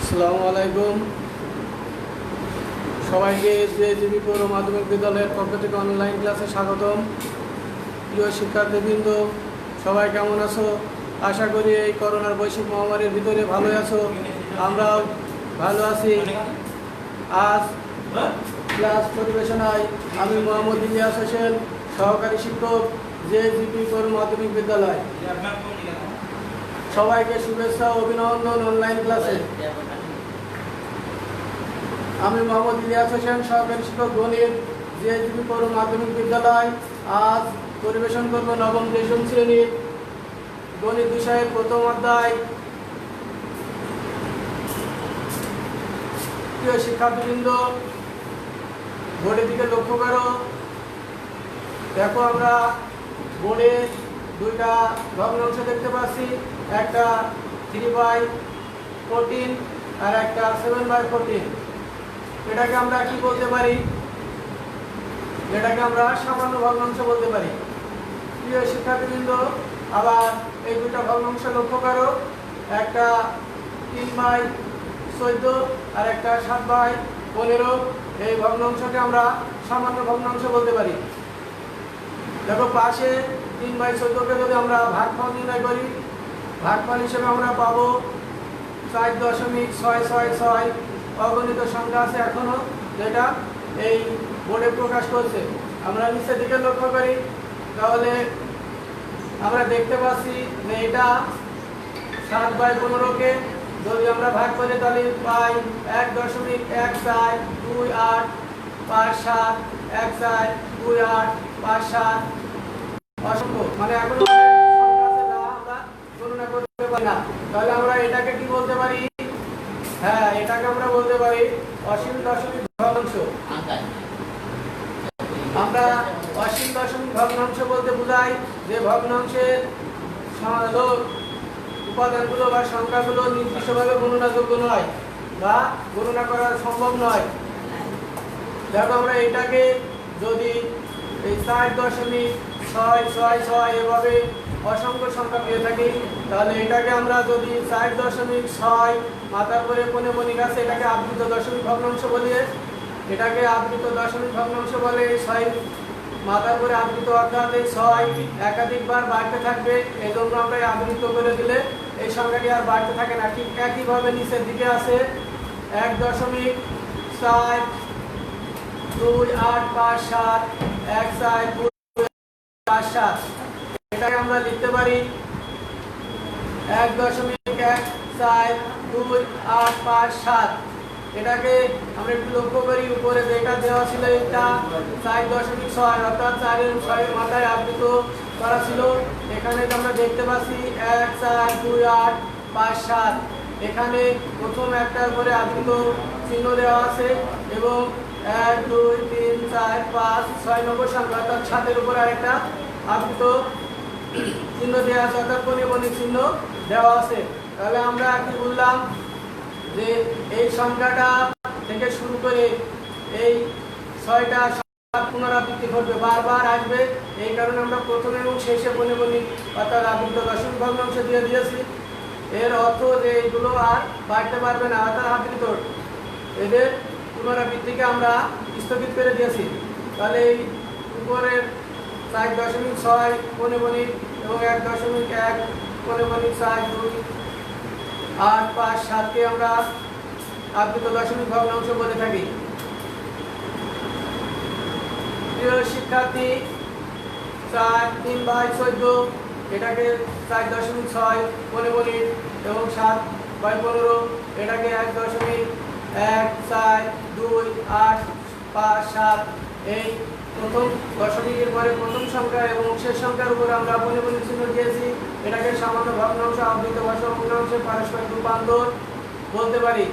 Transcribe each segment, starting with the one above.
আসসালামু আলাইকুম। সবাইকে জেজিবি পৌর মাধ্যমিক বিদ্যালয়ের পক্ষ থেকে অনলাইন ক্লাসে স্বাগতম। প্রিয় শিক্ষার্থীবৃন্দ, সবাই কেমন আছো? আশা করি এই করোনার বৈশ্বিক মহামারীর ভিতরে ভালো আছো। আমরাও ভালো আছি। আজ ক্লাস পরিবেশনায় আমি মোহাম্মদ ইলিয়াস হোসেন, সহকারী শিক্ষক, জেজিবি পৌর মাধ্যমিক বিদ্যালয়। সবাইকে শুভেচ্ছা ও অভিনন্দন অনলাইন ক্লাসে। আমি মোহাম্মদ ইলিয়াস হোসেন, সহকারী শিক্ষক, গণিত, জেজিবি পৌর মাধ্যমিক বিদ্যালয়। আজ পরিবেশন করব নবম দশম শ্রেণীর গণিত বিষয়ের প্রথম অধ্যায়। প্রিয় শিক্ষার্থীবৃন্দ, বোর্ডের দিকে লক্ষ্য করো। দেখো, আমরা বোর্ডে দুইটা ভগ্নাংশ দেখতে পাচ্ছি, একটা 3/14 আর একটা 7/14। এটাকে আমরা কি বলতে পারি? এটাকে আমরা সামান্য ভগ্নাংশ বলতে পারি। প্রিয় শিক্ষার্থীবৃন্দ, আবার এই দুটা ভগ্নাংশ লক্ষ্য করো, একটা 3/14 আর একটা 7/15। এই ভগ্নাংশকে আমরা সামান্য ভগ্নাংশ বলতে পারি। দেখো, পাশে 3/14কে যদি আমরা ভাগফল নির্ণয় করি, ভাগফল হিসেবে আমরা পাবো 4.666। অগণিত সংখ্যা আছে এখনো, যেটা এই বোর্ডে প্রকাশ করছে। আমরা নিচের দিকে লক্ষ্য করি, তাহলে আমরা দেখতে পাচ্ছি যে এটা 7/15কে যদি আমরা ভাগ করি তাহলে পাই 1.12857 অসংখ্য, মানে এখনো সংখ্যা আছে যা আমরা গণনা করতে পারি না। তাহলে আমরা এটাকে কি বলতে পারি? হ্যাঁ, এটাকে আমরা বলতে পারি অসীম দশমিক ভগ্নাংশ। আমরা অসীম দশমিক ভগ্নাংশ বলতে বোঝাই যে ভগ্নাংশের উপাদানগুলো বা সংখ্যাগুলো নির্দিষ্টভাবে গণনাযোগ্য নয় বা গণনা করা সম্ভব নয়। দেখো, আমরা এটাকে যদি এই 4.666 এভাবে অসংখ্য সংখ্যা পেয়ে থাকি, তাহলে এটাকে আমরা যদি 4.6 মাথার করে পনেপনিক আছে, এটাকে আবৃত দশমিক ভগ্নাংশ বলি। এটাকে আবৃত দশমিক ভগ্নাংশ বলে। 6 মাথার করে আবৃত, অর্থাৎ এই 6 একাধিকবার বাড়তে থাকবে, এই জন্য আমরা আবৃত করে দিলে এই সংখ্যাটি আর বাড়তে থাকে না। ঠিক একইভাবে নিচের দিকে আছে 1.42857 14257। এটাকে আমরা লিখতে পারি 1.1425857। এটাকে আমরা একটু লক্ষ্য করি, উপরে যেটা দেওয়া ছিল এটা 4.6, অর্থাৎ 4 মাথায় আবৃত করা ছিল। এখানে আমরা দেখতে পাচ্ছি 1425857। এখানে প্রথম একটার করে আবৃত চিহ্ন দেওয়া আছে এবং 1 2 3 4 5 6 নম্বর সংখ্যা, অর্থাৎ 7-এর উপর আরেকটা আবৃত চিহ্ন দেওয়া আছে, অর্থাৎ পনিপনিক চিহ্ন দেওয়া আছে। তাহলে আমরা কি বললাম যে এই সংখ্যাটা থেকে শুরু করে এই 6টা পুনরাবৃত্তি ঘটবে, বারবার আসবে। এই কারণে আমরা প্রথমে এবং শেষে পনিপনিক অর্থাৎ আবৃত দশমিক ভগ্নাংশ দিয়ে দিয়েছি। এর অর্থ যে এইগুলো আর বাড়তে পারবে না, অর্থাৎ আবৃত, এদের পুনরাবৃত্তিকে আমরা স্থগিত করে দিয়েছি। তাহলে এই উপরের 4.6 পনিপনিক এবং 1.1 পনিপনিক 4 2 8 5 7কে আমরা আবৃত দশমিক ভগ্নাংশ বলে থাকি। প্রিয় শিক্ষার্থী, 3/14 এটাকে 4.6 পনিপনিক এবং 7/15 এটাকে 1.1425857। এই প্রথম দশমিকের পরে প্রথম সংখ্যা এবং শেষ সংখ্যার উপরে আমরা পনিপনিক চিহ্ন দিয়েছি। এটাকে সামান্য ভগ্নাংশ, আবৃত ভগ্নাংশে পারস্পরিক রূপান্তর বলতে পারি।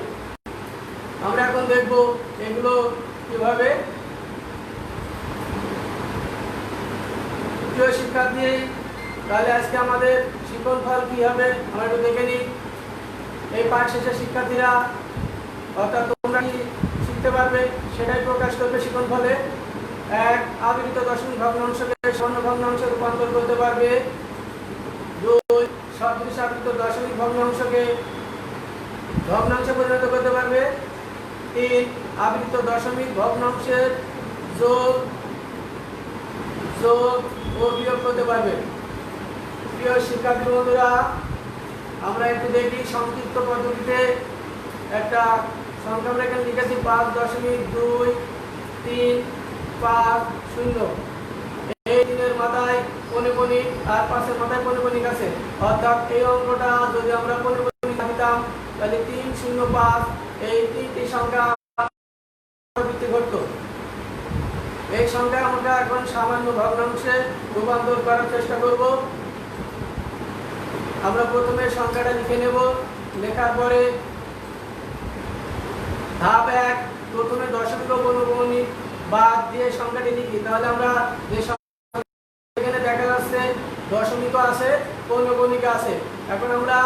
আমরা এখন দেখব এগুলো কিভাবে। প্রিয় শিক্ষার্থী, তাহলে আজকে আমাদের শিক্ষণফল কি হবে আমরা একটু দেখে নিই। এই পাঠ শেষে শিক্ষার্থীরা, অর্থাৎ তোমরা কি শিখতে পারবে সেটাই প্রকাশ করবে শিক্ষণফলে। 1 আবৃত দশমিক ভগ্নাংশকে স্বর্ণ ভগ্নাংশে রূপান্তর করতে পারবে। 2 সদৃশ আবৃত দশমিক ভগ্নাংশকে ভগ্নাংশে পরিণত করতে পারবে। 3 আবৃত দশমিক ভগ্নাংশের যোগ ও বিয়োগ করতে পারবে। প্রিয় শিক্ষার্থী বন্ধুরা, আমরা একটু দেখি সংক্ষিপ্ত পদ্ধতিতে একটা সংখ্যা আমরা এখানে লিখেছি 5.2350। এই 3-এর মাথায় পৌনঃপুনিক আর 5-এর মাথায় পৌনঃপুনিক আছে, অর্থাৎ এই অঙ্কটা যদি আমরা পৌনঃপুনিক দিতাম তাহলে 305 এই 3টি সংখ্যা বৃদ্ধি ঘটতো। এই সংখ্যা আমরা এখন সামান্য ভগ্নাংশে রূপান্তর করার চেষ্টা করব। আমরা প্রথমে সংখ্যাটা লিখে নেব। লেখার পরে ধাপ 1, প্রথমে দশমিক ও পৌনঃপুনিক বাদ দিয়ে সংখ্যাটি লিখি। তাহলে আমরা যে এখানে দেখা যাচ্ছে দশমিক আছে, পৌনঃপুনিক আছে। এখন আমরা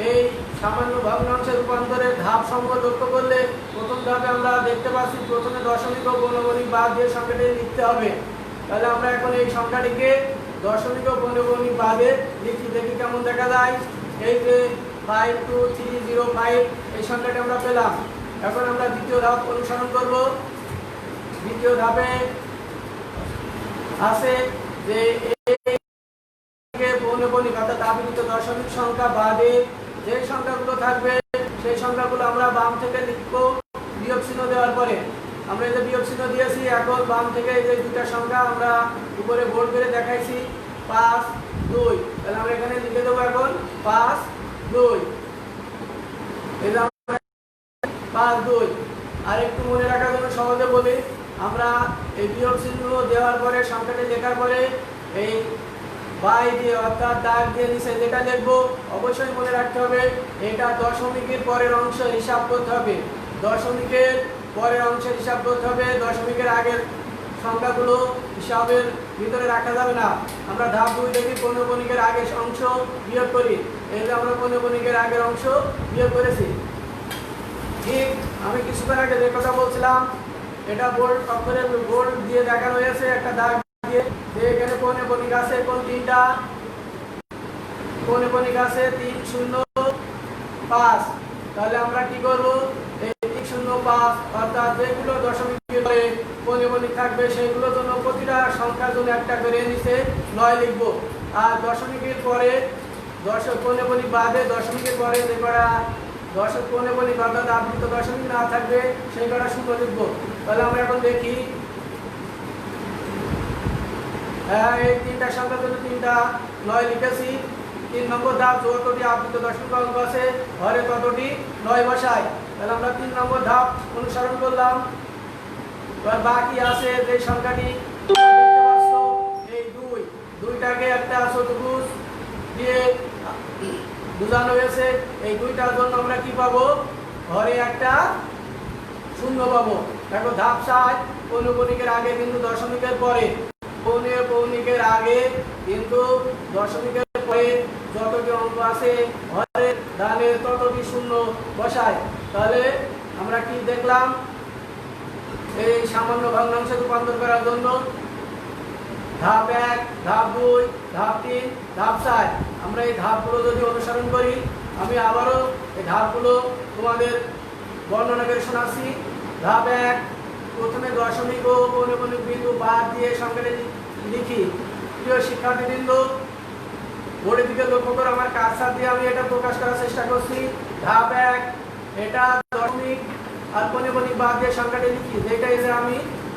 এই সামান্য ভগ্নাংশে রূপান্তরের ধাপ সমূহ লক্ষ্য করলে প্রথম ধাপে আমরা দেখতে পাচ্ছি প্রথমে দশমিক ও পৌনঃপুনিক বাদ দিয়ে সংখ্যাটি লিখতে হবে। তাহলে আমরা এখন এই সংখ্যাটিকে দশমিক ও পৌনঃপুনিক বাদে লিখি, দেখি কেমন দেখা যায়। এই যে 52305 এই সংখ্যাটি আমরা পেলাম। এখন আমরা দ্বিতীয় ধাপ অনুসরণ করব। দ্বিতীয় ধাপে আছে যে পৌনঃপুনিক অর্থাৎ আবৃত দশমিক সংখ্যা বাদে যে সংখ্যাগুলো থাকবে সেই সংখ্যাগুলো আমরা বাম থেকে লিখব বিয়োগ চিহ্ন দেওয়ার পরে। আমরা এই যে বিয়োগ চিহ্ন দিয়েছি, এখন বাম থেকে এই যে দুইটা সংখ্যা আমরা উপরে বোর্ড করে দেখাইছি 5, 2। তাহলে আমরা এখানে লিখে দেবো এখন 5, 2। এই যে 5, 2। আর একটু মনে রাখার জন্য সহজে বলি, আমরা এই বিয়োগ চিহ্ন দেওয়ার পরে সংখ্যাটি লেখার পরে এই বাই দিয়ে অর্থাৎ দাগ দিয়ে নিচে যেটা লিখবো অবশ্যই মনে রাখতে হবে এটা দশমিকের পরের অংশ হিসাব করতে হবে। দশমিকের পরের অংশের হিসাব করতে হবে, দশমিকের আগের সংখ্যাগুলো হিসাবের ভিতরে রাখা যাবে না। আমরা ধাপ 2 দেখি পৌনঃপুনিকের আগের অংশ বিয়োগ করি। এই যে আমরা পৌনঃপুনিকের আগের অংশ বিয়োগ করেছি। ঠিক আমি কিছুক্ষণ আগে যে কথা বলছিলাম এটা বোল্ড অক্ষরে বোল্ড দিয়ে দেখানো হয়েছে একটা দাগ দিয়ে, যে এখানে পৌনঃপুনিক আছে কোন 3টা পৌনঃপুনিক আছে 305। তাহলে আমরা কি করব, এই 305 অর্থাৎ যেগুলো দশমিকের পরে পৌনঃপুনিক থাকবে সেইগুলোর জন্য প্রতিটা সংখ্যার জন্য একটা করে নিচে 9 লিখব। আর দশমিকের পরে পৌনঃপুনিক বাদে দশমিকের পরে যে করা পৌনঃপুনিক অর্থাৎ আবৃত দশমিক না থাকবে সেই কটা 0 লিখব। তাহলে আমরা এখন দেখি, হ্যাঁ এই 3টা সংখ্যার জন্য 3টা 9 লিখেছি। 3 নম্বর ধাপ যতটি আবৃত দশমিক অঙ্ক আছে ঘরে ততটি 9 বসাই। তাহলে আমরা 3 নম্বর ধাপ অনুসরণ করলাম। এবার বাকি আছে যে সংখ্যাটি দেখতে পাচ্ছ এই 2টাকে একটা চতুর্ভুজ দিয়ে বোঝানো হয়েছে। এই 2টার জন্য আমরা কি পাবো, ঘরে একটা 0 পাবো। দেখো ধাপ 7 পৌনঃপুনিকের আগে কিন্তু দশমিকের পরে, পৌনঃপুনিকের আগে কিন্তু দশমিকের পরে যতটি অঙ্ক আছে ঘরের ডানে ততটি 0 বসায়। তাহলে আমরা কি দেখলাম, এই সামান্য ভগ্নাংশে রূপান্তর করার জন্য ধাপ 1, ধাপ 2, ধাপ 3, ধাপ 4 আমরা এই ধাপগুলো যদি অনুসরণ করি, আমি আবারও এই ধাপগুলো তোমাদের বর্ণনা করে শোনাচ্ছি। ধাপ 1, প্রথমে দশমিক ও পৌনঃপুনিক বিন্দু বাদ দিয়ে সংখ্যাটি লিখি। প্রিয় শিক্ষার্থীবৃন্দ, বোর্ডের দিকে লক্ষ্য করে আমার কার্সার দিয়ে আমি এটা প্রকাশ করার চেষ্টা করছি। ধাপ 1, এটা দশমিক আর পৌনঃপুনিক বাদ দিয়ে সংখ্যাটি লিখি, যেটা এই যে আমি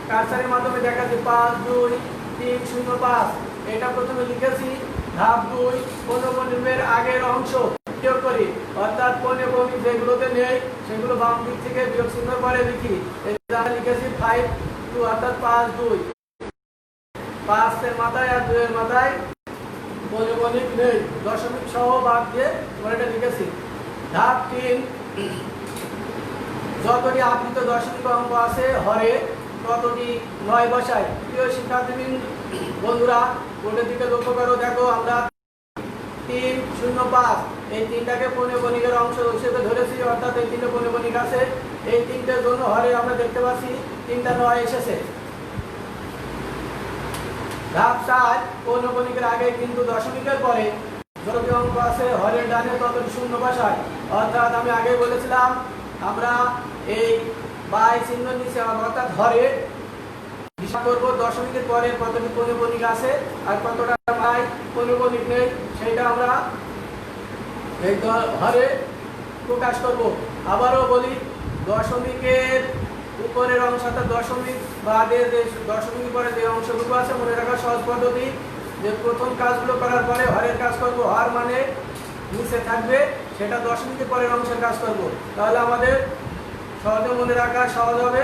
কার্সারের মাধ্যমে দেখাচ্ছি 52305 এটা প্রথমে লিখেছি। ধাপ 2, পৌনঃপুনিকের আগের অংশ বিয়োগ করি, অর্থাৎ পৌনঃপুনিক যেগুলোতে নেই সেগুলো বাম দিক থেকে বিয়োগ চিহ্ন পরে লিখি। এটা লিখেছি 5, 2 অর্থাৎ 5, 2। 5-এর মাথায় আর 2-এর মাথায় পৌনঃপুনিক নেই, দশমিক সহ বাদ দিয়ে এটা লিখেছি। ধাপ 3, যতটি আবৃত দশমিক অঙ্ক আছে হরে ততটি 9 বসাই। প্রিয় শিক্ষার্থী বন্ধুরা, বোর্ডের দিকে লক্ষ্য করো, দেখো আমরা 305 এই 3টাকে পৌনঃপুনিকের অংশ হিসেবে ধরেছি, অর্থাৎ এই 3টে পৌনঃপুনিক আছে। এই 3টের জন্য হরে আমরা দেখতে পাচ্ছি 3টা 9 এসেছে। ধাপ 4, পৌনঃপুনিকের আগে কিন্তু দশমিকের পরে যতটি অঙ্ক আছে হরের ডানে ততটি 0 বসায়, অর্থাৎ আমি আগে বলেছিলাম আমরা এই বাই চিহ্ন নিচে অর্থাৎ হরে হিসাব করবো দশমিকের পরে কতটি পৌনঃপুনিক আছে আর কতটা বাই পৌনঃপুনিক নেই সেটা আমরা এই হরে প্রকাশ করব। আবারও বলি, দশমিকের উপরের অংশ অর্থাৎ দশমিক বাদের যে দশমিক পরে যে অংশগুলো আছে মনে রাখার সহজ পদ্ধতি যে প্রথম কাজগুলো করার পরে হরের কাজ করব, হর মানে নিচে থাকবে সেটা দশমিকের পরের অংশের কাজ করব, তাহলে আমাদের সহজে মনে রাখা সহজ হবে।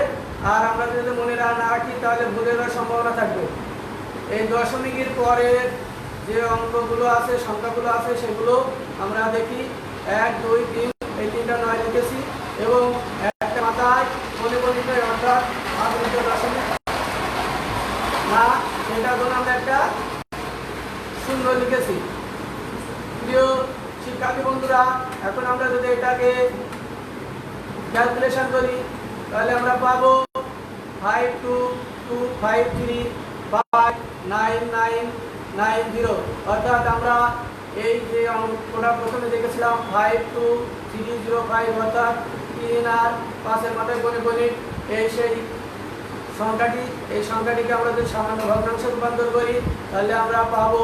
আর আমরা যদি মনে না রাখি তাহলে ভুলে যাওয়ার সম্ভাবনা থাকবে। এই দশমিকের পরের যে অঙ্কগুলো আছে সংখ্যাগুলো আছে সেগুলো আমরা দেখি 1 2 3 এই তিনটা 9 লিখেছি এবং একটা মাথায় পৌনঃপুনিক অর্থাৎ আবৃত দশমিক না সেটার জন্য আমরা একটা শূন্য লিখেছি। প্রিয় শিক্ষার্থী বন্ধুরা, এখন আমরা যদি এটাকে ক্যালকুলেশন করি তাহলে আমরা পাবো 5253.9990 অর্থাৎ আমরা এই যে অঙ্কটা প্রথমে দেখেছিলাম 52305 অর্থাৎ 3 আর 5 এর মাথায় পৌনঃপুনিক এই সেই সংখ্যাটি, এই সংখ্যাটিকে আমরা যদি সামান্য ভগ্নাংশে রূপান্তর করি তাহলে আমরা পাবো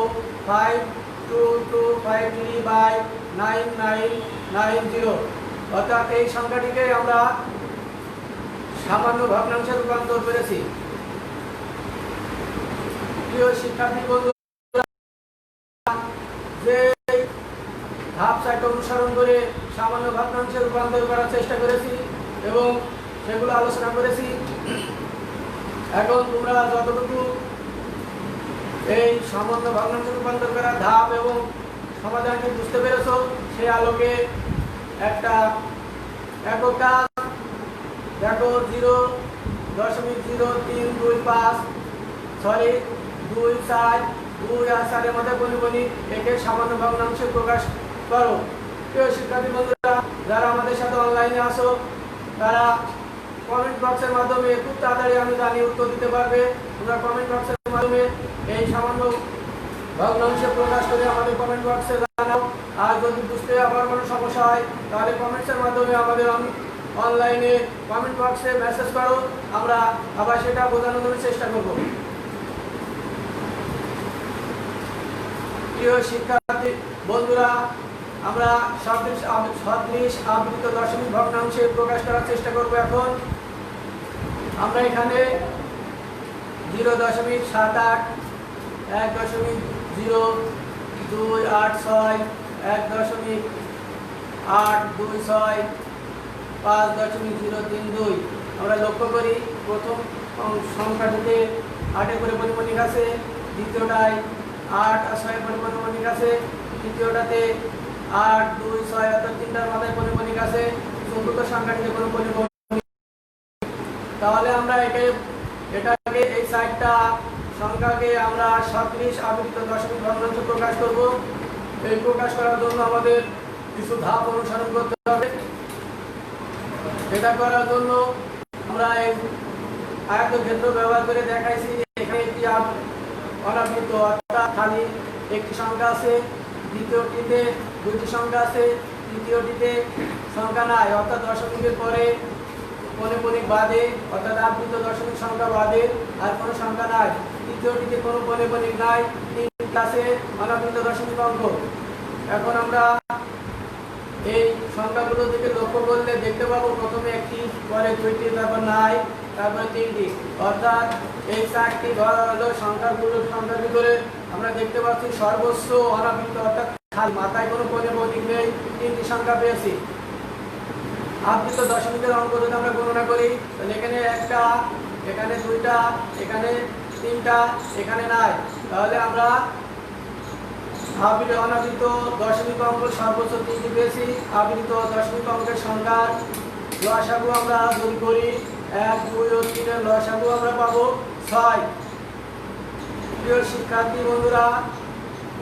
5223/9990 অর্থাৎ এই সংখ্যাটিকে আমরা সামান্য ভগ্নাংশে রূপান্তর করেছি। প্রিয় শিক্ষার্থী বন্ধুরা, যে ধাপ চারটি অনুসরণ করে সামান্য ভগ্নাংশে রূপান্তর করার চেষ্টা করেছি এবং সেগুলো আলোচনা করেছি, এখন তোমরা যতটুকু এই সামান্য ভগ্নাংশে রূপান্তর করার ধাপ এবং সমাধানটি বুঝতে পেরেছ সেই আলোকে একটা একক কাজ দেখো 0.0325 সরি 2 4 2 আর 4 এর মধ্যে পৌনঃপুনিক একে সামান্য ভগ্নাংশে প্রকাশ করো। প্রিয় শিক্ষার্থী বন্ধুরা, যারা আমাদের সাথে অনলাইনে আসো তারা কমেন্ট বক্সের মাধ্যমে খুব তাড়াতাড়ি আমি জানি উত্তর দিতে পারবে। তোমরা কমেন্ট বক্সের মাধ্যমে এই সামান্য ভগ্নাংশে প্রকাশ করে আমাদের কমেন্ট বক্সে জানাও। আর যদি বুঝতে আবার কোনো সমস্যা হয় তাহলে কমেন্টসের মাধ্যমে আমাদের অনলাইনে কমেন্ট বক্সে মেসেজ করো, আমরা আবার সেটা বোঝানোর জন্য চেষ্টা করব। প্রিয় শিক্ষার্থী বন্ধুরা, আমরা সদৃশ আবৃত দশমিক ভগ্নাংশে প্রকাশ করার চেষ্টা করব। এখন আমরা এখানে 0.78 1.02861.826 5.032 আমরা লক্ষ্য করি প্রথম সংখ্যাটিতে 8 এর করে পৌনঃপুনিক আছে, দ্বিতীয়টায় 8 আর 6 এর করে পৌনঃপুনিক আছে, তৃতীয়টাতে 8 2 6 অর্থাৎ তিনটার মাথায় পৌনঃপুনিক আছে, চতুর্থ সংখ্যাটিতে কোনো পৌনঃপুনিক। তাহলে আমরা এটাকে এই চারটা সংখ্যাকে আমরা সদৃশ আবৃত দশমিক ভগ্নাংশে প্রকাশ করব। এই প্রকাশ করার জন্য আমাদের কিছু ধাপ অনুসরণ করতে হবে। এটা করার জন্য আমরা এই আয়তক্ষেত্র ব্যবহার করে দেখাইছি। এখানে একটি অনাবৃত অর্থাৎ খালি একটি সংখ্যা আছে, দ্বিতীয়টিতে দুটি সংখ্যা আছে, তৃতীয়টিতে সংখ্যা নাই অর্থাৎ দশমিকের পরে পৌনঃপুনিক বাদে অর্থাৎ আবৃত দশমিক সংখ্যা বাদে আর কোনো সংখ্যা নাই, তৃতীয়টিতে কোনো পৌনঃপুনিক নাই, তিনটি আছে অনাবৃত দশমিক অঙ্ক। এখন আমরা এই সংখ্যাগুলো থেকে লক্ষ্য করলে দেখতে পাবো প্রথমে একটি, পরে দুইটি, তারপর নাই, তারপরে তিনটি, অর্থাৎ এই চারটি ঘর হলো সংখ্যাগুলোর সংখ্যার ভিতরে আমরা দেখতে পাচ্ছি সর্বোচ্চ অনাবৃত অর্থাৎ মাথায় কোনো পৌনঃপুনিক নেই, তিনটি সংখ্যা পেয়েছি। আবৃত দশমিকের অঙ্ক যদি আমরা গণনা করি তাহলে এখানে একটা, এখানে দুইটা, এখানে তিনটা, এখানে নাই, তাহলে আমরা অনাবৃত দশমিক অঙ্ক সর্বোচ্চ তিনটি পেয়েছি। আবৃত দশমিক অঙ্কের সংখ্যার লসাগু আমরা যদি করি 1 2 ও 3 এর লসাগু আমরা পাবো 6। প্রিয় শিক্ষার্থী বন্ধুরা,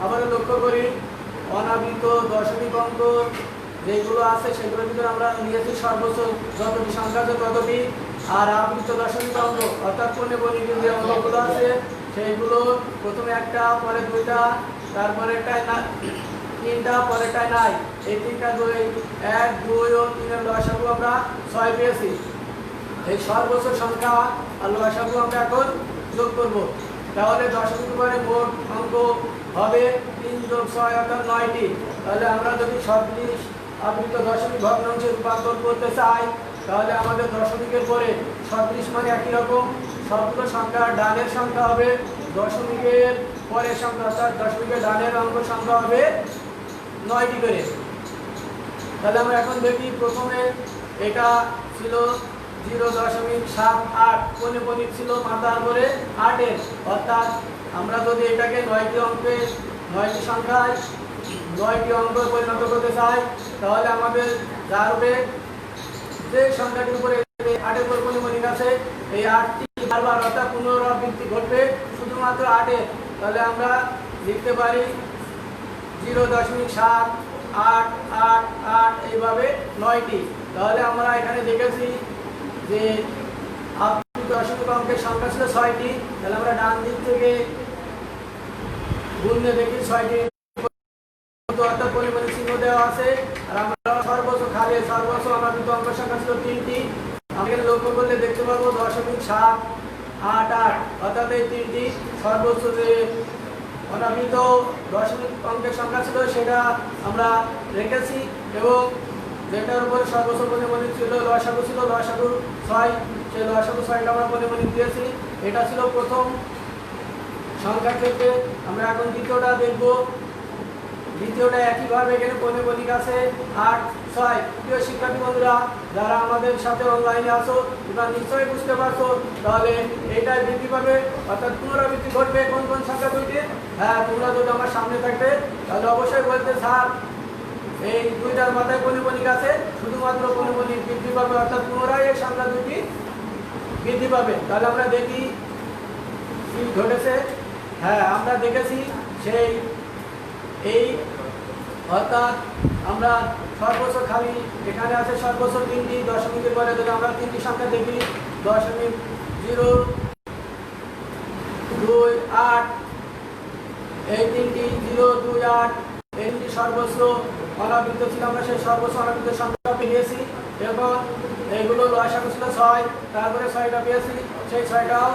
আবারও লক্ষ্য করি অনাবৃত দশমিক অঙ্ক যেগুলো আছে সেগুলোর ভিতরে আমরা নিয়েছি সর্বোচ্চ যতটি সংখ্যা আছে ততটি, আর আবৃত দশমিক অঙ্ক অর্থাৎ পৌনঃপুনিক যে অঙ্কগুলো আছে সেইগুলো প্রথমে একটা, পরে দুইটা, তারপরে একটা, তিনটা পরেরটায় নাই। এই তিনটা দুই, 1, 2 ও 3 এর লসাগু আমরা 6 পেয়েছি। এই সর্বোচ্চ সংখ্যা আর লসাগু আমরা এখন যোগ করব। তাহলে দশমিক পরে মোট অঙ্ক হবে 3 + 6 অর্থাৎ 9টি। তাহলে আমরা যদি সদৃশ আবৃত দশমিক ভগ্নাংশে রূপান্তর করতে চাই, তাহলে আমাদের দশমিকের পরে সদৃশ মানে একই রকম সবগুলো সংখ্যার ডানের সংখ্যা হবে দশমিকের পরের সংখ্যা, অর্থাৎ দশমিকের ডানের অঙ্ক সংখ্যা হবে 9টি করে। তাহলে আমরা এখন দেখি, প্রথমে এটা ছিল 0.78, পৌনঃপুনিক ছিল মাথার পরে 8-এর, অর্থাৎ আমরা যদি এটাকে 9টি অঙ্কে 9টি সংখ্যায় 9টি অঙ্ক পরিণত করতে চাই, তাহলে আমাদের যার হবে যে সংখ্যাটির উপরে 8-এর উপর পৌনঃপুনিক আছে, এই 8টি বারবার অর্থাৎ পুনরাবৃত্তি ঘটবে শুধুমাত্র 8-এর। তাহলে আমরা লিখতে পারি 0.78888 এইভাবে 9টি। তাহলে আমরা এখানে দেখেছি যে আবৃত দশমিক অঙ্কের সংখ্যা ছিল 6টি। তাহলে আমরা ডান দিক থেকে গুণে দেখি 6টি অর্থাৎ পরিমাণিক চিহ্ন দেওয়া আছে। আর আমরা সর্বোচ্চ খালি সর্বোচ্চ অনাবৃত অঙ্ক সংখ্যা ছিল 3টি। আমরা এখানে লক্ষ্য করলে দেখতে পাবো 0.788 অর্থাৎ এই 3টি সর্বোচ্চ যে অনাবৃত দশমিক অঙ্কের সংখ্যা ছিল সেটা আমরা রেখেছি, এবং যেটার উপরে সর্বোচ্চ পরিমাণিক ছিল লসাগু ছিল লসাগু 6, সেই লসাগু 6টা আমরা পরিমাণিক দিয়েছি। এটা ছিল প্রথম সংখ্যার ক্ষেত্রে। আমরা এখন দ্বিতীয়টা দেখব। দ্বিতীয়টা একইভাবে এখানে পরিমাণিক আছে 8, 6। প্রিয় শিক্ষার্থী বন্ধুরা, যারা আমাদের সাথে অনলাইনে আছো তোমরা নিশ্চয়ই বুঝতে পারছো, তাহলে এইটাই বৃদ্ধি পাবে অর্থাৎ পুনরাবৃত্তি ঘটবে কোন কোন সংখ্যা দুইটি। হ্যাঁ, তোমরা যদি আমার সামনে থাকতে তাহলে অবশ্যই বলতে, স্যার এই দুইটার মাথায় পৌনঃপুনিক আছে, শুধুমাত্র পৌনঃপুনিক বৃদ্ধি পাবে অর্থাৎ পুনরায় এই সংখ্যা দুইটি বৃদ্ধি পাবে। তাহলে আমরা দেখি কি ঘটেছে। হ্যাঁ, আমরা দেখেছি সেই এই অর্থাৎ আমরা সর্বোচ্চ খালি এখানে আছে সর্বোচ্চ 3টি। দশমিকের পরে যদি আমরা 3টি সংখ্যা দেখি 0.028, এই 3টি 028 এই 3টি সর্বোচ্চ অনাবৃত ছিল। আমরা সেই সর্বোচ্চ অনাবৃত সংখ্যা পেয়েছি, এবং এইগুলো লসাগু ছিল 6, তারপরে 6টা পেয়েছি। সেই 6টাও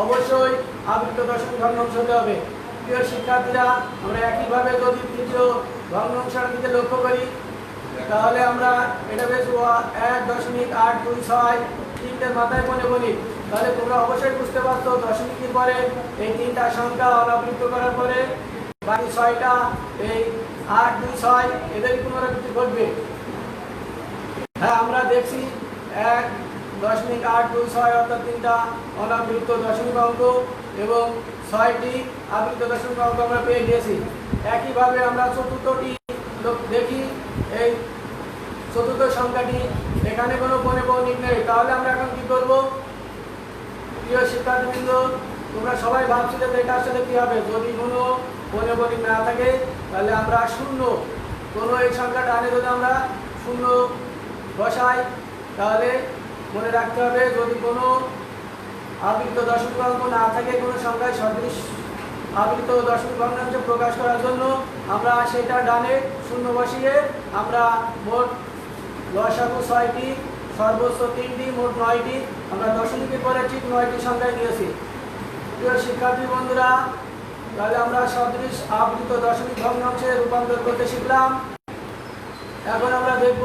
অবশ্যই আবৃত দশমিক ভগ্নাংশ হতে হবে। প্রিয় শিক্ষার্থীরা, আমরা একইভাবে যদি তৃতীয় ভগ্নাংশের দিকে লক্ষ্য করি, তাহলে আমরা এটা বেশ 1.826 তিনটের মাথায় পৌনঃপুনিক। তাহলে তোমরা অবশ্যই বুঝতে পারছো দশমিকের পরে এই 3টা সংখ্যা অনাবৃত করার পরে বাকি 6টা এই 8, 2, 6 এদের পুনরাবৃত্তি ঘটবে। হ্যাঁ, আমরা দেখছি 1.826 অর্থাৎ 3টা অনাবৃত দশমিক অঙ্ক এবং 6টি আবৃত দশমিক অঙ্ক আমরা পেয়ে গিয়েছি। একইভাবে আমরা চতুর্থটি দেখি। এই চতুর্থ সংখ্যাটি এখানে কোনো পৌনঃপুনিক নেই। তাহলে আমরা এখন কি করব? প্রিয় শিক্ষার্থীবৃন্দ, তোমরা সবাই ভাবছিলে যে এটা আসলে কি হবে। যদি কোনো পৌনঃপুনিক না থাকে তাহলে আমরা শূন্য, কোনো এই সংখ্যাটা আনে যদি আমরা শূন্য বসাই, তাহলে মনে রাখতে হবে যদি কোনো আবৃত দশমিক অঙ্ক না থাকে কোনো সংখ্যায় সদৃশ আবৃত দশমিক ভগ্নাংশ প্রকাশ করার জন্য আমরা সেটা ডানে শূন্য বসিয়ে আমরা মোট লসাগু 6টি, সর্বোচ্চ 3টি, মোট 9টি আমরা দশমিকের পরে ঠিক 9টি সংখ্যায় নিয়েছি। প্রিয় শিক্ষার্থী বন্ধুরা, তাহলে আমরা সদৃশ আবৃত দশমিক ভগ্নাংশে রূপান্তর করতে শিখলাম। এখন আমরা দেখব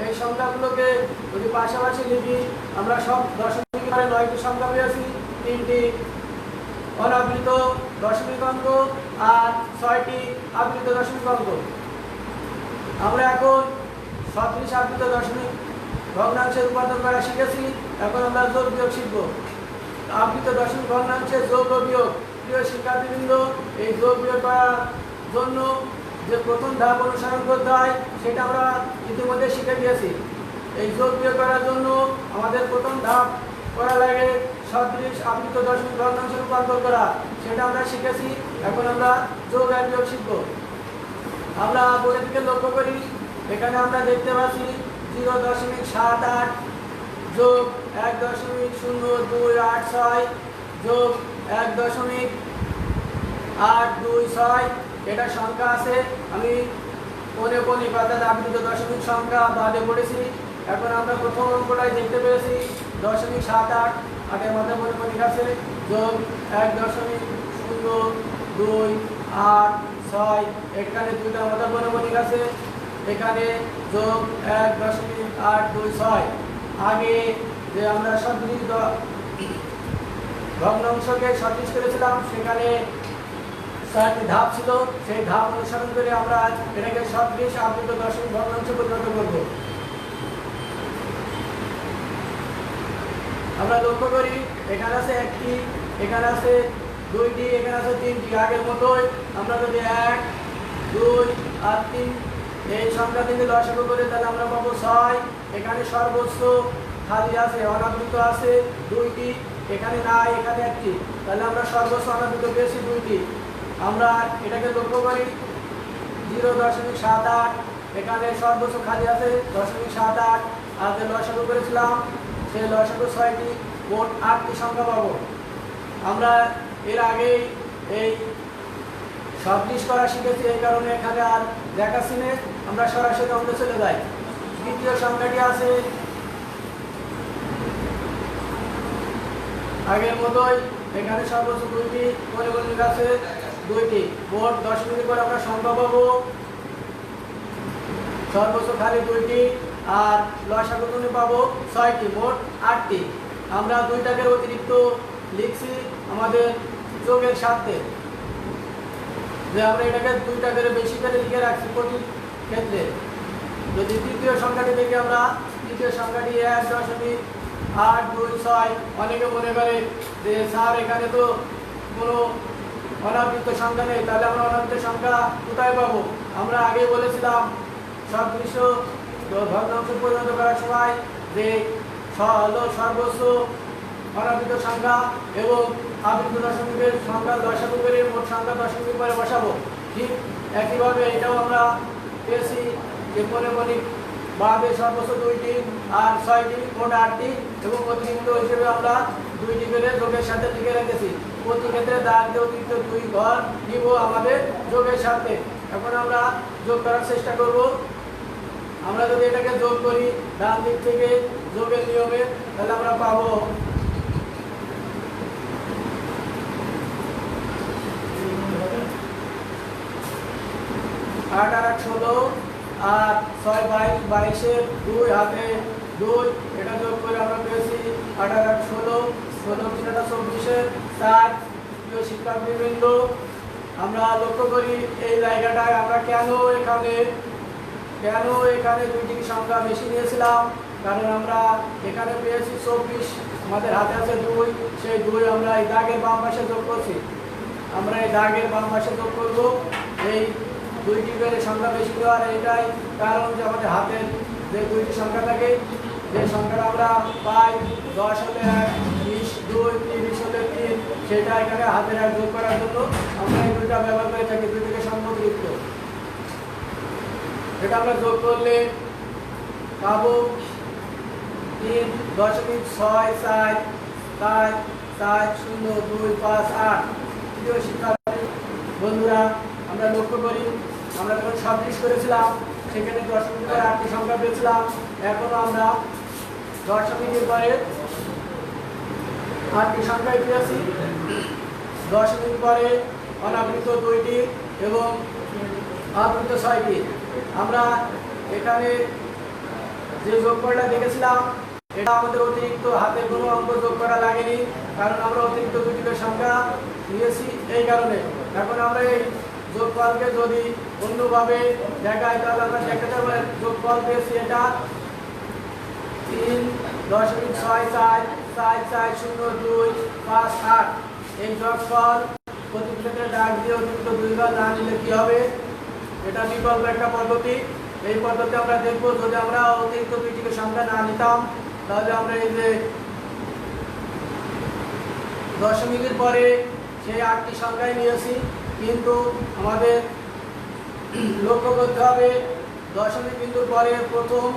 এই সংখ্যাগুলোকে যদি পাশাপাশি লিখি, আমরা সব দশমিকের পরে 9টি সংখ্যা পেয়েছি, 3টি অনাবৃত দশমিক অঙ্ক আর 6টি আবৃত দশমিক অঙ্ক। আমরা এখন সদৃশ আবৃত দশমিক ভগ্নাংশে রূপান্তর করা শিখেছি। এখন আমরা যোগ বিয়োগ শিখব। আবৃত দশমিক ভগ্নাংশে যোগ ও বিয়োগ। প্রিয় শিক্ষার্থীবৃন্দ, এই যোগ বিয়োগ করার জন্য যে প্রথম ধাপ অনুসরণ করতে হয় সেটা আমরা ইতিমধ্যে শিখে গিয়েছি। এই যোগ বিয়োগ করার জন্য আমাদের প্রথম ধাপ করা লাগে সদৃশ আবৃত দশমিক ভগ্নাংশে রূপান্তর করা, সেটা আমরা শিখেছি। এখন আমরা যোগ আর বিয়োগ শিখব। আমরা বোর্ডের দিকে লক্ষ্য করি, এখানে আমরা দেখতে পাচ্ছি 0.78 যোগ 1.0286 যোগ 1.826, এটা সংখ্যা আছে। আমি পৌনঃপুনিক অর্থাৎ আবৃত দশমিক সংখ্যা বাদে পড়েছি। এখন আমরা প্রথম অঙ্কটাই দেখতে পেরেছি 0.78, 8-এর মধ্যে পৌনঃপুনিক আছে, যোগ 1.028 এখানে দুইটার মধ্যে পৌনঃপুনিক আছে, এখানে যোগ 1.826। আগে যে আমরা সদৃশ ভগ্নাংশকে সদৃশ করেছিলাম সেখানে 4টি ধাপ ছিল, সেই ধাপ অনুসরণ করে আমরা এটাকে সদৃশ আবৃত দশমিক ভগ্নাংশে পরিণত করব। আমরা লক্ষ্য করি এখানে আছে 1টি, এখানে আছে 2টি, এখানে আছে 3টি। আগের মতোই আমরা যদি 1, 2 আর 3 এই সংখ্যা থেকে লসাগু করে তাহলে আমরা পাবো 6। এখানে সর্বোচ্চ খালি আছে, অনাবৃত আছে 2টি, এখানে নাই, এখানে 1টি, তাহলে আমরা সর্বোচ্চ অনাবৃত পেয়েছি 2টি। আমরা এটাকে লক্ষ্য করি 0.78, এখানে সর্বোচ্চ খালি আছে 0.78, আর যে লসাগু করেছিলাম সেই লসাগু 6টি, মোট 8টি সংখ্যা পাবো। আমরা এর আগেই এই সদৃশ করা শিখেছি, এই কারণে এখানে আর দেখাচ্ছি না, আমরা সরাসরি অঙ্কে চলে যাই। দ্বিতীয় সংখ্যাটি আছে আগের মতোই, এখানে সর্বোচ্চ 2টি, পৌনঃপুনিক আছে 2টি, মোট দশমিকের পর আমরা সংখ্যা পাবো সর্বোচ্চ খালি 2টি, আর লসাগু পাবো 6টি, মোট 8টি। আমরা 2 টাকের অতিরিক্ত লিখছি আমাদের যোগের সাথে, যে আমরা এটাকে 2 টাকের বেশি করে লিখে রাখছি প্রতি ক্ষেত্রে। যদি তৃতীয় সংখ্যাটি দেখি আমরা, তৃতীয় সংখ্যাটি 1.826। অনেকে মনে করে যে স্যার এখানে তো কোনো অনাবৃত সংখ্যা নেই, তাহলে আমরা অনাবৃত সংখ্যা কোথায় পাবো? আমরা আগেই বলেছিলাম সদৃশ ভগ্নাংশে পরিণত করার সময় যে সর্বোচ্চ অনাবৃত সংখ্যা এবং আবৃত দশমিকের সংখ্যা লসাগু করে মোট সংখ্যা দশমিকের পরে বসাবো। ঠিক একইভাবে এটাও আমরা পেয়েছি যে পৌনঃপুনিক বাদে সর্বোচ্চ 2টি আর 6টি, মোট 8টি, এবং অতিরিক্ত হিসেবে আমরা 2টি করে যোগের সাথে লিখে রেখেছি। প্রতি ক্ষেত্রে দাগ দিয়ে অতিরিক্ত 2 ঘর নিব আমাদের যোগের সাথে। এখন আমরা যোগ করার চেষ্টা করব। আমরা যদি এটাকে যোগ করি ডান দিক থেকে যোগের নিয়মে, তাহলে আমরা পাবো 8 আর 16 আর 6 22, 22-এর 2 হাতে 2, এটা যোগ করে আমরা পেয়েছি 8 আর 16, 16 3টা 24-এর 7। প্রিয় শিক্ষার্থীবৃন্দ, আমরা লক্ষ্য করি এই জায়গাটায় আমরা কেন এখানে 2টি সংখ্যা বেশি নিয়েছিলাম, কারণ আমরা এখানে পেয়েছি 24, আমাদের হাতে আছে 2, সেই 2 আমরা এই দাগের বাম পাশে যোগ করছি। আমরা এই দাগের বাম পাশে যোগ করব এই 2টি করে সংখ্যা বেশি দেওয়ার এটাই কারণ যে আমাদের হাতের যে 2টি সংখ্যা থাকে, যে সংখ্যাটা আমরা পাই 10 হলে 1, 20, 2, 30 হলে 3, সেটা এখানে হাতের 1 যোগ করার জন্য আমরা এই 2টা ব্যবহার করে থাকি, 2 থেকে সংখ্যা অতিরিক্ত। এটা আমরা যোগ করলে পাবো 3.647470258। প্রিয় শিক্ষার্থী বন্ধুরা, আমরা লক্ষ্য করি আমরা যখন সদৃশ করেছিলাম সেখানে দশমিকের পরে 8টি সংখ্যা পেয়েছিলাম, এখনো আমরা দশমিকের পরে 8টি সংখ্যায় পেয়েছি। দশমিক পরে অনাবৃত 2টি এবং আবৃত 6টি। আমরা এখানে যে যোগফলটা দেখেছিলাম এটা আমাদের অতিরিক্ত হাতে কোনো অঙ্ক যোগ করা লাগেনি, কারণ আমরা অতিরিক্ত 2টি সংখ্যা নিয়েছি এই কারণে। এখন আমরা এই যোগফলকে যদি অন্যভাবে দেখাই তাহলে আমরা দেখাতে পারি যোগফল পেয়েছি এটা 3.647440258। এই যোগফল প্রতি ক্ষেত্রে ডাক দিয়ে অতিরিক্ত 2 বার না নিলে কি হবে? এটা বিকল্প একটা পদ্ধতি। এই পদ্ধতি আমরা দেখব, যদি আমরা অতিরিক্ত 2টি সংখ্যা না নিতাম তাহলে আমরা এই যে দশমিকের পরে সেই 8টি সংখ্যায় নিয়েছি, কিন্তু আমাদের লক্ষ্য করতে হবে দশমিক বিন্দুর পরে প্রথম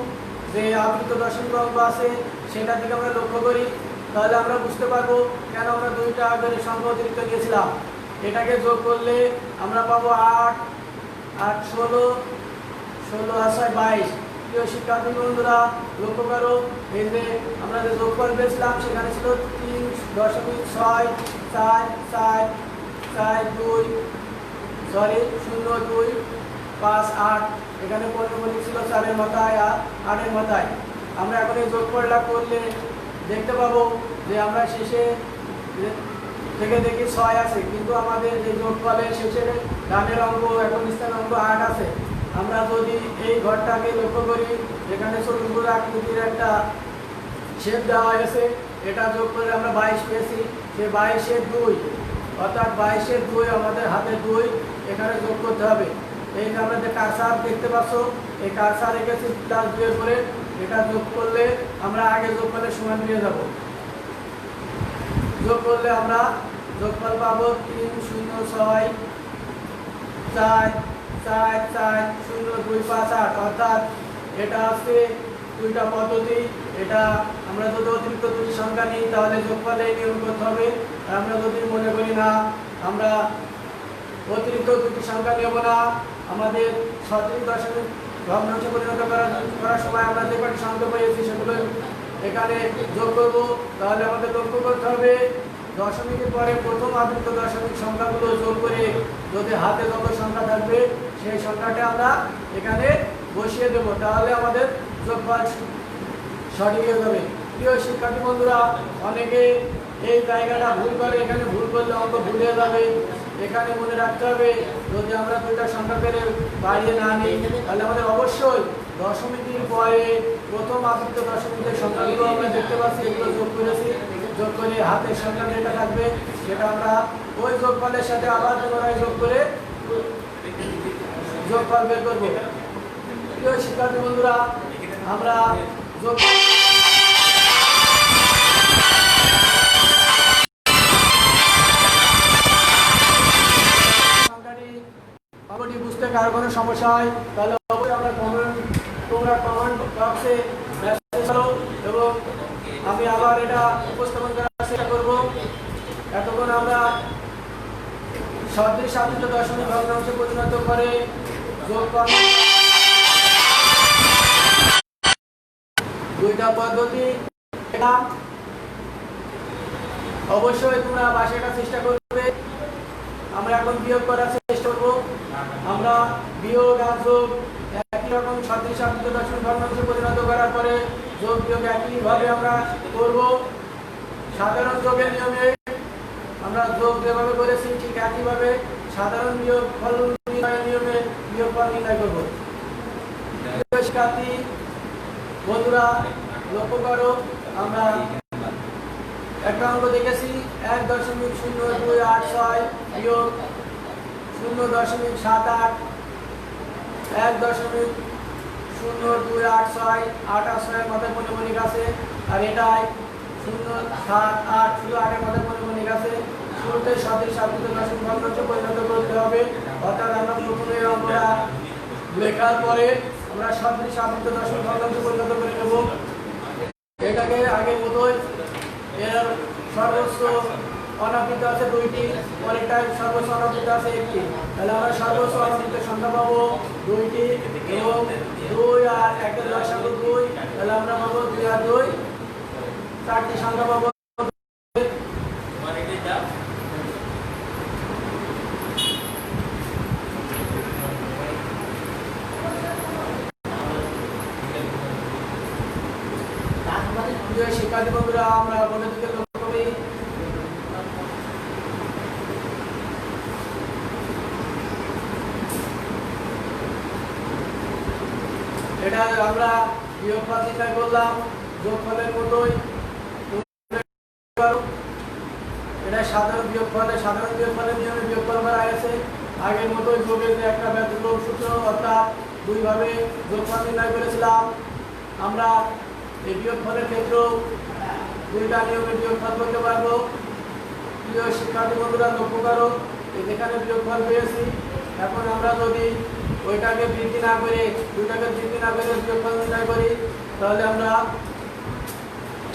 যে আবৃত দশমিক অঙ্ক আছে সেটা থেকে আমরা লক্ষ্য করি, তাহলে আমরা বুঝতে পারবো কেন আমরা 2টা করে সংখ্যা অতিরিক্ত নিয়েছিলাম। এটাকে যোগ করলে আমরা পাবো 8, 8, 16, 16 আর 6 22। প্রিয় শিক্ষার্থী বন্ধুরা লক্ষ্য করো, এই যে আমরা যে যোগফল পেয়েছিলাম সেখানে ছিল 3.64442 এখানে পণ্যমণি ছিল 4-এর মাথায় আর 8-এর মাথায়। আমরা এখন এই যোগফলটা করলে দেখতে পাবো যে আমরা শেষে থেকে দেখি 6 আছে, কিন্তু আমাদের যে যোগফলের শেষে ডানের অঙ্ক এখন স্থান অঙ্ক 8 আছে। আমরা যদি এই ঘরটাকে লক্ষ্য করি, এখানে চতুর্ভুজ আকৃতির একটা শেপ দেওয়া হয়েছে, এটা যোগ করে আমরা 22 পেয়েছি। সে 22-এর 2 অর্থাৎ 22-এর 2 আমাদের হাতে 2 এখানে যোগ করতে হবে। এই যে আমরা যে কারসার দেখতে পাচ্ছ, এই কারসার রেখেছি +2 এর পরে, এটা যোগ করলে আমরা আগে যোগ করলে সমান নিয়ে যাব। যোগ করলে আমরা যোগফল পাবো 306444025 অর্থাৎ এটা হচ্ছে দুইটা পদ্ধতি। এটা আমরা যদি অতিরিক্ত দুটি সংখ্যা নিই তাহলে যোগফলে নিয়ম করতে হবে। আর আমরা যদি মনে করি না আমরা অতিরিক্ত দুটি সংখ্যা নেব না, আমাদের সঠিক দশমিক ভগ্নাংশে পরিণত করার সময় আমরা যে কটি সংখ্যা পেয়েছি সেগুলো এখানে যোগ করব। তাহলে আমাদের লক্ষ্য করতে হবে দশমিকের পরে প্রথম আবৃত দশমিক সংখ্যাগুলো যোগ করে যদি হাতে যত সংখ্যা থাকবে সেই সংখ্যাটা আমরা এখানে বসিয়ে দেব, তাহলে আমাদের যোগফল সঠিক হয়ে যাবে। প্রিয় শিক্ষার্থী বন্ধুরা, অনেকে এই জায়গাটা ভুল করে, এখানে ভুল করলে অঙ্ক ভুলে যাবে। এখানে মনে রাখতে হবে যদি আমরা দুইটা সংখ্যা পেলে বাড়িয়ে না নিই তাহলে আমাদের অবশ্যই দশমিকের পরে প্রথম আবৃত দশমিকের সংখ্যাগুলো আমরা দেখতে পাচ্ছি, এগুলো যোগ করেছি। যোগ করে হাতের সংখ্যা যেটা থাকবে সেটা আমরা ওই যোগফলের সাথে আবার পুনরায় যোগ করে যোগফল বের করবো। প্রিয় শিক্ষার্থী বন্ধুরা, আমরা যোগ সংখ্যাটি বুঝতে কার কোনো সমস্যা হয় তাহলে অবশ্যই তোমরা কমেন্ট বক্সে মেসেজ করো এবং আমি আবার এটা উপস্থাপন করার চেষ্টা করব। এতক্ষণ আমরা সদৃশ আবৃত দশমিক ভগ্নাংশে পরিণত করে যোগ দুইটা পদ্ধতি, অবশ্যই তোমরা বাসাটা চেষ্টা করবে। আমরা এখন বিয়োগ করার চেষ্টা করব। আমরা বিয়োগ আর যোগ একই রকম সদৃশ আবৃত দশমিক ভগ্নাংশে পরিণত করার পরে যোগ বিয়োগ একইভাবে আমরা করব। সাধারণ যোগের নিয়মে আমরা যোগ যেভাবে করেছি ঠিক একইভাবে সাধারণ বিয়োগ ফল নির্ণয়ের নিয়মে বিয়োগফল নির্ণয় করব। শিক্ষার্থী বন্ধুরা লক্ষ্য করো, আমরা একটা অঙ্ক দেখেছি 1.0286 বিয়োগ 0.78 1.0286 88 মাথায় পণ্যমণিক আছে, আর এটাই 078 ছিল 8-এর মাথায় পণ্যমণিক আছে। শুরুতে সদৃশ আবৃত দশমিক ভগ্নাংশে পরিণত করতে হবে, অর্থাৎ আমরা প্রথমে অঙ্কটা লেখার পরে আমরা সদৃশ আবৃত দশমিক ভগ্নাংশে পরিণত করে নেব। এটাকে আগের মতোই এর সর্বোচ্চ অনাবৃত আছে 2টি, পরেরটায় সর্বোচ্চ অনাবৃত আছে 1টি। তাহলে আমরা সর্বোচ্চ অনাবৃত সংখ্যা পাবো 2টি এবং 2 আর 1-এর লসাগু 2, তাহলে আমরা পাবো 2 আর 2 4টি সংখ্যা পাবো। শিক্ষার্থী বন্ধুরা, আমরা বলে দিতে লক্ষ্য করি এটা আমরা বিয়োগফল নির্ণয় করলাম যোগফলের মতোই। এটা সাধারণ বিয়োগফলের নিয়মে বিয়োগফল করা হয়েছে আগের মতোই। যোগের যে একটা ব্যতিক্রম সূত্র অর্থাৎ দুইভাবে যোগফল নির্ণয় করেছিলাম। আমরা এই বিয়োগফলের ক্ষেত্রেও দুইটা নিয়মে বিয়োগফল করতে পারবো। প্রিয় শিক্ষার্থী বন্ধুরা লক্ষ্য করো, যেখানে বিয়োগফল পেয়েছি, এখন আমরা যদি ওইটাকে বৃদ্ধি না করে দুইটাকে বৃদ্ধি না করে বিয়োগফল নির্ণয় করি তাহলে আমরা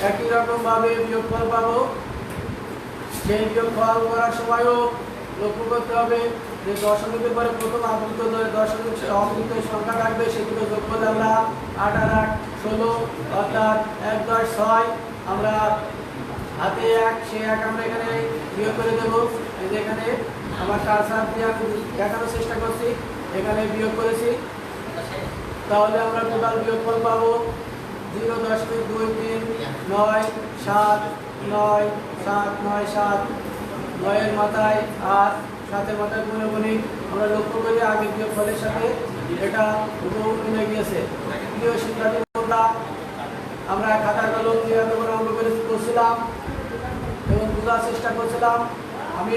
একই রকম ভাবে বিয়োগফল পাবো। সেই বিয়োগফল করার সময়ও লক্ষ্য করতে হবে যে দশমিকের পরে প্রথম আবৃত দশমিক অবৃত সংখ্যা থাকবে সেগুলো যোগ করলে আমরা 8 আর 8 16 অর্থাৎ 1 10 6 আমরা হাতে 1 সে 1 আমরা এখানে বিয়োগ করে দেব। এই যে এখানে আমার কারসার দিয়ে আমি দেখানোর চেষ্টা করছি, এখানে বিয়োগ করেছি। তাহলে আমরা টোটাল বিয়োগফল পাবো 0.23 9 7 9 7 9 7 9 এর মাথায় 8 7 এর মাথায় গুণিক আমরা লক্ষ্য করি আগের বিয়োগফলের সাথে এটা হুবহু মিলে গিয়েছে। প্রিয় শিক্ষার্থী বন্ধুরা, আমরা খাতা কলম দিয়ে করে অঙ্ক করছিলাম এবং বোঝার চেষ্টা করছিলাম। আমি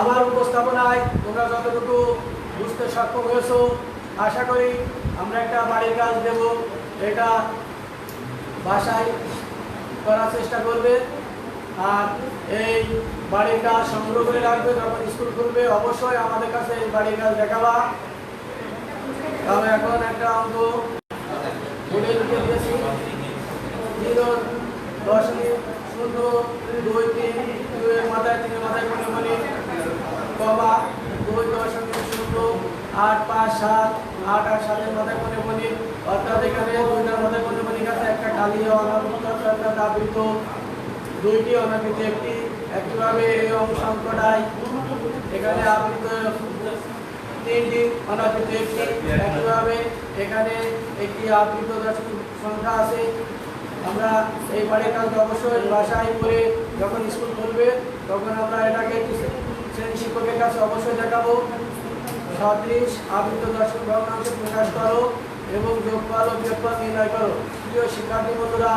আমার উপস্থাপনায় তোমরা যতটুকু বুঝতে সক্ষম হয়েছো আশা করি। আমরা একটা বাড়ির কাজ দেব, এটা বাসায় করার চেষ্টা করবে আর এই বাড়ির কাজ সংগ্রহ করে রাখবে। যখন স্কুল খুলবে অবশ্যই আমাদের কাছে এই বাড়ির কাজ দেখাবা। তবে এখন একটা অঙ্ক বলে লিখে দিয়েছি 0.023 2 এর মাথায় 3 এর মাথায় কমা 2.0 8 5 7 8 আর 7 এর মাথায় অর্থাৎ এখানে 2টার মাথায় আছে, একটা খালি অনাবৃত একটা আবৃত, 2টি অনাবৃত একটি। একইভাবে এই অংশটাই এখানে আবৃত 3টি অনাবৃত একটি। একইভাবে এখানে একটি আবৃত সংখ্যা আছে। আমরা এই বাড়ির কাজ অবশ্যই বাসায় করে যখন স্কুল খুলবে তখন আমরা এটাকে শ্রেণী শিক্ষকের কাছে অবশ্যই দেখাবো। সদৃশ আবৃত দশমিক ভগ্নাংশ প্রকাশ করো এবং যোগফল ও বিয়োগফল নির্ণয় করো। প্রিয় শিক্ষার্থী বন্ধুরা,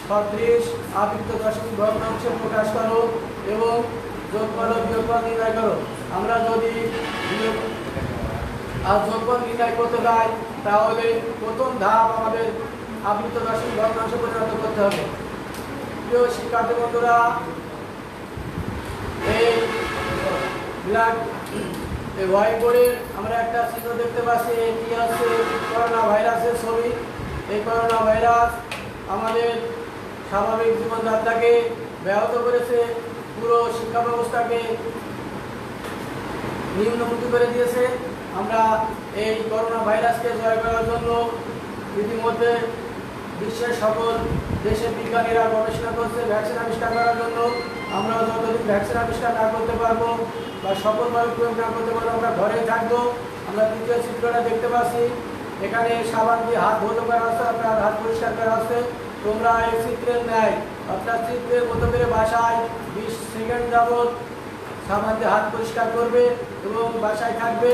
সদৃশ আবৃত দশমিক ভগ্নাংশ প্রকাশ করো এবং যোগফল ও বিয়োগফল নির্ণয় করো। আমরা যদি যোগফল নির্ণয় করতে যাই তাহলে প্রথম ধাপ আমাদের আবৃত দশমিক ভগ্নাংশ পরিণত করতে হবে। প্রিয় শিক্ষার্থী বন্ধুরা, এই হোয়াইট বোর্ডে আমরা একটা চিত্র দেখতে পাচ্ছি, এটি হচ্ছে করোনা ভাইরাসের ছবি। এই করোনা ভাইরাস আমাদের স্বাভাবিক জীবনযাত্রাকে ব্যাহত করেছে, পুরো শিক্ষা ব্যবস্থাকে নিম্নমুখী করে দিয়েছে। আমরা এই করোনা ভাইরাসকে জয় করার জন্য ইতিমধ্যে বিশ্বের সকল দেশের বিজ্ঞানীরা গবেষণা করছে ভ্যাকসিন আবিষ্কার করার জন্য। আমরা যতদিন ভ্যাকসিন আবিষ্কার না করতে পারবো বা সফলভাবে প্রয়োগ না করতে পারবো আমরা ঘরেই থাকবো। আমরা তৃতীয় চিত্রটা দেখতে পাচ্ছি, এখানে সাবান দিয়ে হাত ধুলো করা আছে, আপনার হাত পরিষ্কার করা আছে। তোমরা এই চিত্রের ন্যায় অর্থাৎ চিত্রের মতো করে বাসায় 20 সেকেন্ড যাবত সাবান দিয়ে হাত পরিষ্কার করবে এবং বাসায় থাকবে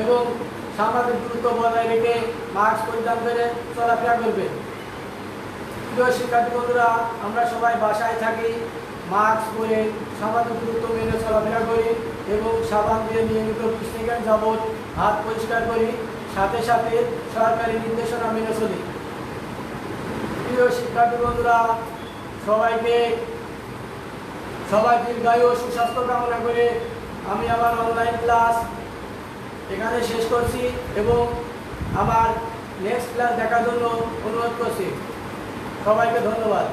এবং সামাজিক দূরত্ব বজায় রেখে মাস্ক পরিধান করে চলাফেরা করবে। প্রিয় শিক্ষার্থী বন্ধুরা, আমরা সবাই বাসায় থাকি, মাস্ক পরে সামাজিক দূরত্ব মেনে চলাফেরা করি এবং সাবান দিয়ে নিয়মিত 20 সেকেন্ড যাবত হাত পরিষ্কার করি, সাথে সাথে সরকারি নির্দেশনা মেনে চলি। প্রিয় শিক্ষার্থী বন্ধুরা, সবাই দীর্ঘায়ু ও সুস্বাস্থ্য কামনা করে আমি আমার অনলাইন ক্লাস এখানে শেষ করছি এবং আমার নেক্সট ক্লাস দেখার জন্য অনুরোধ করছি। সবাইকে ধন্যবাদ।